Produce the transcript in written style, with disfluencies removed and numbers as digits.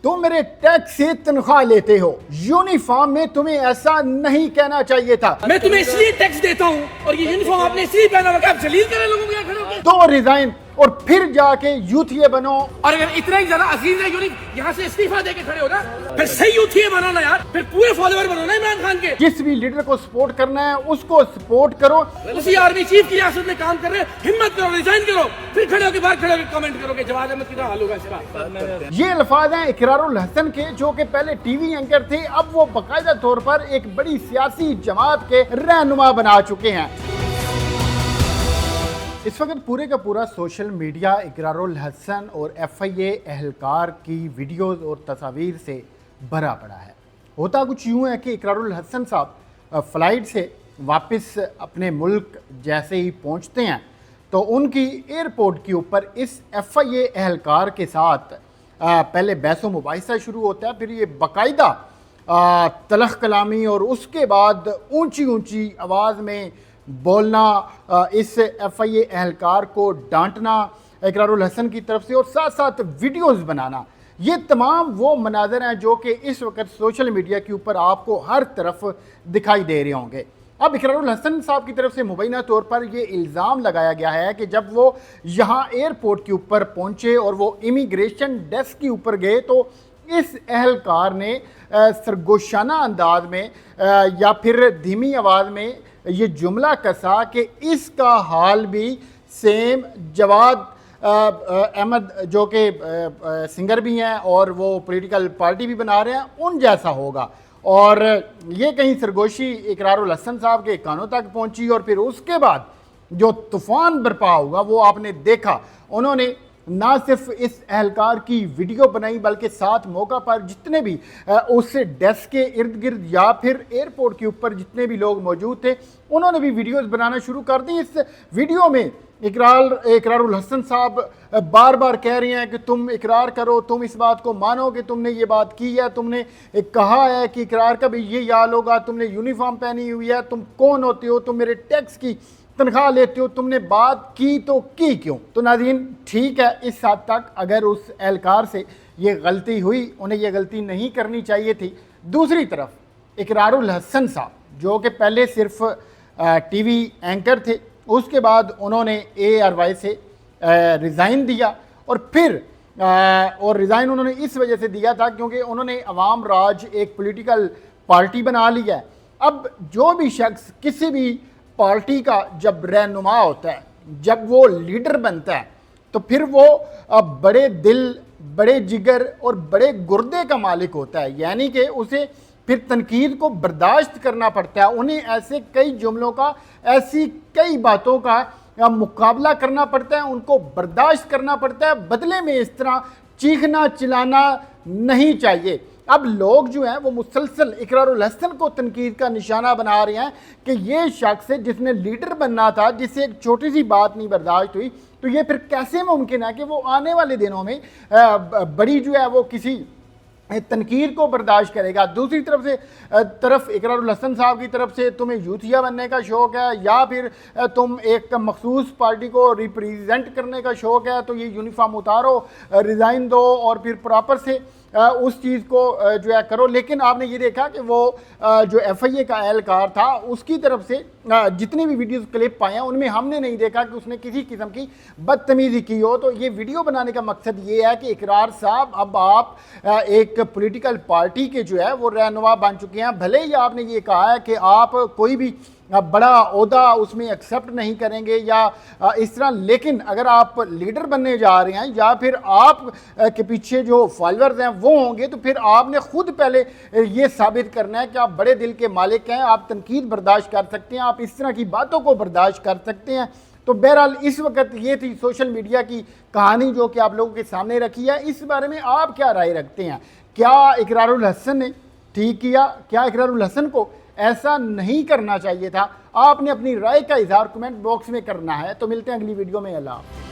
तुम मेरे टैक्स से तनख्वाह लेते हो, यूनिफॉर्म में तुम्हें ऐसा नहीं कहना चाहिए था। मैं तुम्हें इसलिए टैक्स देता हूँ और ये यूनिफॉर्म आपने इसलिए पहना हुआ कि आप जलील करें लोगों के खड़े होकर। तो रिजाइन और फिर जाके यूथिये बनो। और अगर इतना ही ज्यादा अजीज है यूनिट, यहाँ से इस्तीफा देके खड़े हो ना, फिर सही यूथिये बनो ना यार, फिर पूरे फॉलोअर बनो ना इमरान खान के। जिस भी लीडर को सपोर्ट करना है उसको सपोर्ट करो। उसी आर्मी चीफ की रियासत में काम कर रहे, हिम्मत करो, रिजाइन करो, फिर खड़े होकर बाहर खड़े होकर कमेंट करो कि जवाद अहमद कितना हाल होगा इसका। ये अल्फाज हैं इकरारुल हसन के, जो कि पहले टीवी एंकर थे, अब वो बाकायदा तौर पर एक बड़ी सियासी जमात के रहनुमा बना चुके हैं। इस वक्त पूरे का पूरा सोशल मीडिया इकरारुल हसन और FIA एहलकार की वीडियोस और तस्वीर से भरा पड़ा है। होता कुछ यूँ है कि इकरारुल हसन साहब फ़्लाइट से वापस अपने मुल्क जैसे ही पहुँचते हैं तो उनकी एयरपोर्ट के ऊपर इस FIA एहलकार के साथ पहले बहस व मुबाहिसा शुरू होता है, फिर ये बाकायदा तलख कलामी और उसके बाद ऊंची ऊंची आवाज़ में बोलना, इस FIA एहलकार को डांटना इकरारुल हसन की तरफ से और साथ साथ वीडियोस बनाना, ये तमाम वो मनाज़र हैं जो कि इस वक्त सोशल मीडिया के ऊपर आपको हर तरफ दिखाई दे रहे होंगे। अब इकरारुल हसन साहब की तरफ से मुबैना तौर पर ये इल्ज़ाम लगाया गया है कि जब वो यहाँ एयरपोर्ट के ऊपर पहुँचे और वो इमिग्रेशन डेस्क के ऊपर गए तो इस एहलकार ने सरगोशाना अंदाज में या फिर धीमी आवाज़ में ये जुमला कसा कि इसका हाल भी सेम जवाद अहमद जो कि सिंगर भी हैं और वो पॉलिटिकल पार्टी भी बना रहे हैं उन जैसा होगा। और ये कहीं सरगोशी इकरारुल हसन साहब के कानों तक पहुंची और फिर उसके बाद जो तूफ़ान बरपा हुआ वो आपने देखा। उन्होंने ना सिर्फ इस एहलकार की वीडियो बनाई बल्कि साथ मौका पर जितने भी उस डेस्क के इर्द गिर्द या फिर एयरपोर्ट के ऊपर जितने भी लोग मौजूद थे उन्होंने भी वीडियोस बनाना शुरू कर दी। इस वीडियो में इकरारुल हसन साहब बार बार कह रहे हैं कि तुम इकरार करो, तुम इस बात को मानो कि तुमने ये बात की है, तुमने कहा है कि इकरार का भी ये हाल होगा, तुमने यूनिफॉर्म पहनी हुई है, तुम कौन होते हो, तुम मेरे टैक्स की तनख्वाह लेते हो, तुमने बात की तो की क्यों। तो नाज़रीन ठीक है, इस हद तक अगर उस एहलकार से ये गलती हुई, उन्हें ये गलती नहीं करनी चाहिए थी। दूसरी तरफ इकरारुल हसन साहब जो कि पहले सिर्फ टीवी एंकर थे, उसके बाद उन्होंने ARY से रिज़ाइन दिया और फिर और रिज़ाइन उन्होंने इस वजह से दिया था क्योंकि उन्होंने अवाम राज एक पॉलिटिकल पार्टी बना ली है। अब जो भी शख्स किसी भी पार्टी का जब रहनुमा होता है, जब वो लीडर बनता है तो फिर वो बड़े दिल, बड़े जिगर और बड़े गुर्दे का मालिक होता है, यानी कि उसे फिर तनकीद को बर्दाश्त करना पड़ता है। उन्हें ऐसे कई जुमलों का, ऐसी कई बातों का मुकाबला करना पड़ता है, उनको बर्दाश्त करना पड़ता है। बदले में इस तरह चीखना चिल्लाना नहीं चाहिए। अब लोग जो हैं वो मुसलसल इकरारुल हसन को तनकीद का निशाना बना रहे हैं कि ये शख्स है जिसने लीडर बनना था, जिससे एक छोटी सी बात नहीं बर्दाश्त हुई, तो ये फिर कैसे मुमकिन है कि वो आने वाले दिनों में बड़ी जो है वो किसी तनकीद को बर्दाश्त करेगा। दूसरी तरफ इकरारुल हसन साहब की तरफ से तुम्हें यूथिया बनने का शौक़ है या फिर तुम एक मखसूस पार्टी को रिप्रेजेंट करने का शौक़ है, तो ये यूनिफॉर्म उतारो, रिज़ाइन दो और फिर प्रॉपर से उस चीज़ को जो है करो। लेकिन आपने ये देखा कि वो जो FIA का एहलकार था उसकी तरफ से जितनी भी वीडियोस क्लिप पाए हैं उनमें हमने नहीं देखा कि उसने किसी किस्म की बदतमीज़ी की हो। तो ये वीडियो बनाने का मकसद ये है कि इकरार साहब अब आप एक पॉलिटिकल पार्टी के जो है वो रहनुमा बन चुके हैं। भले ही आपने ये कहा है कि आप कोई भी बड़ा ओहदा उसमें एक्सेप्ट नहीं करेंगे या इस तरह, लेकिन अगर आप लीडर बनने जा रहे हैं या फिर आप के पीछे जो फॉलोअर्स हैं वो होंगे तो फिर आपने खुद पहले ये साबित करना है कि आप बड़े दिल के मालिक हैं, आप तनकीद बर्दाश्त कर सकते हैं, आप इस तरह की बातों को बर्दाश्त कर सकते हैं। तो बहरहाल इस वक्त ये थी सोशल मीडिया की कहानी जो कि आप लोगों के सामने रखी है। इस बारे में आप क्या राय रखते हैं? क्या इकरारुल हसन ने ठीक किया? क्या इकरारुल हसन को ऐसा नहीं करना चाहिए था? आपने अपनी राय का इजहार कमेंट बॉक्स में करना है। तो मिलते हैं अगली वीडियो में। अल्लाह।